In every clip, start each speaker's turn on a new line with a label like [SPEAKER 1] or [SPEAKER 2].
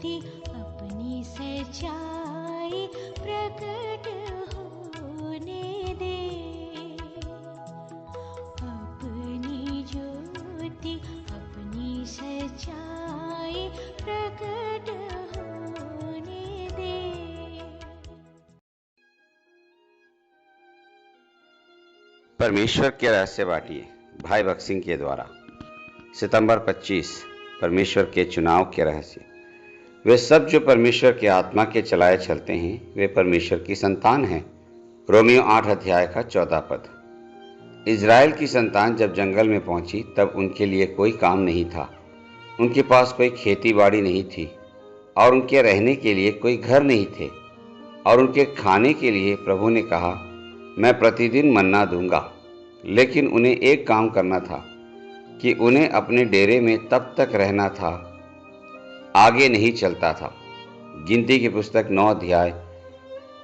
[SPEAKER 1] ज्योति अपनी सच्चाई प्रकट होने दे। अपनी ज्योति अपनी सच्चाई प्रकट होने दे।
[SPEAKER 2] परमेश्वर के रहस्य बांटिए, भाई भगत सिंह के द्वारा। सितंबर 25। परमेश्वर के चुनाव के रहस्य। वे सब जो परमेश्वर के आत्मा के चलाए चलते हैं वे परमेश्वर की संतान हैं। रोमियो 8 अध्याय का 14 पद। इज़राइल की संतान जब जंगल में पहुंची तब उनके लिए कोई काम नहीं था। उनके पास कोई खेती बाड़ी नहीं थी और उनके रहने के लिए कोई घर नहीं थे। और उनके खाने के लिए प्रभु ने कहा, मैं प्रतिदिन मन्ना दूंगा। लेकिन उन्हें एक काम करना था कि उन्हें अपने डेरे में तब तक रहना था, आगे नहीं चलता था। गिनती की पुस्तक 9 अध्याय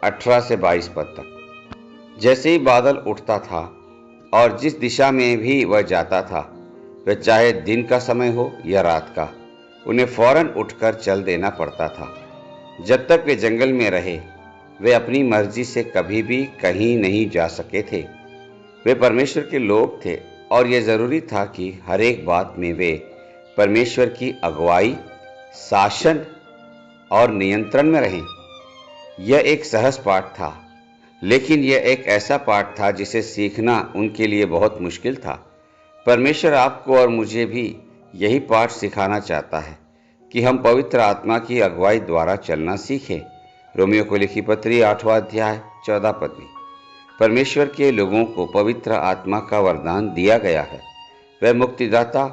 [SPEAKER 2] 18 से 22 पद तक। जैसे ही बादल उठता था और जिस दिशा में भी वह जाता था, वह चाहे दिन का समय हो या रात का, उन्हें फौरन उठकर चल देना पड़ता था। जब तक वे जंगल में रहे वे अपनी मर्जी से कभी भी कहीं नहीं जा सके थे। वे परमेश्वर के लोग थे और यह जरूरी था कि हर एक बात में वे परमेश्वर की अगुवाई, शासन और नियंत्रण में रहें। यह एक सहज पाठ था, लेकिन यह एक ऐसा पाठ था जिसे सीखना उनके लिए बहुत मुश्किल था। परमेश्वर आपको और मुझे भी यही पाठ सिखाना चाहता है कि हम पवित्र आत्मा की अगुवाई द्वारा चलना सीखें। रोमियो को लिखी पत्री 8वां अध्याय 14 पद में। परमेश्वर के लोगों को पवित्र आत्मा का वरदान दिया गया है। वह मुक्तिदाता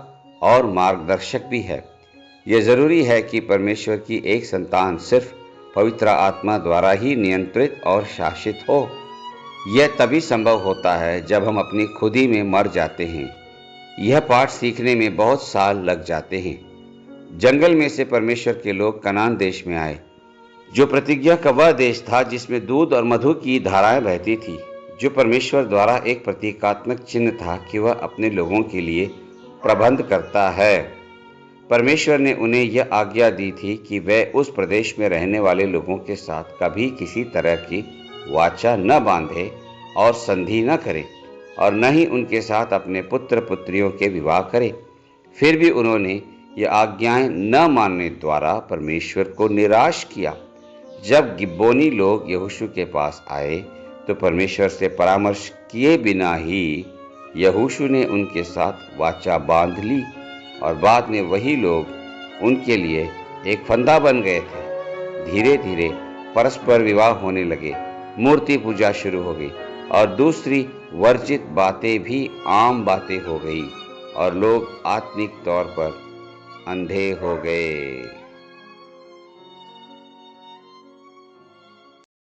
[SPEAKER 2] और मार्गदर्शक भी है। यह जरूरी है कि परमेश्वर की एक संतान सिर्फ पवित्र आत्मा द्वारा ही नियंत्रित और शासित हो। यह तभी संभव होता है जब हम अपनी खुदी में मर जाते हैं। यह पाठ सीखने में बहुत साल लग जाते हैं। जंगल में से परमेश्वर के लोग कनान देश में आए, जो प्रतिज्ञा का वह देश था जिसमें दूध और मधु की धाराएं बहती थी, जो परमेश्वर द्वारा एक प्रतीकात्मक चिन्ह था कि वह अपने लोगों के लिए प्रबंध करता है। परमेश्वर ने उन्हें यह आज्ञा दी थी कि वे उस प्रदेश में रहने वाले लोगों के साथ कभी किसी तरह की वाचा न बांधे और संधि न करे और न ही उनके साथ अपने पुत्र पुत्रियों के विवाह करे। फिर भी उन्होंने यह आज्ञाएं न मानने द्वारा परमेश्वर को निराश किया। जब गिब्बोनी लोग यहोशू के पास आए तो परमेश्वर से परामर्श किए बिना ही यहोशू ने उनके साथ वाचा बांध ली और बाद में वही लोग उनके लिए एक फंदा बन गए थे। धीरे धीरे परस्पर विवाह होने लगे, मूर्ति पूजा शुरू हो गई और दूसरी वर्जित बातें भी आम बातें हो गई और लोग आत्मिक तौर पर अंधे हो गए।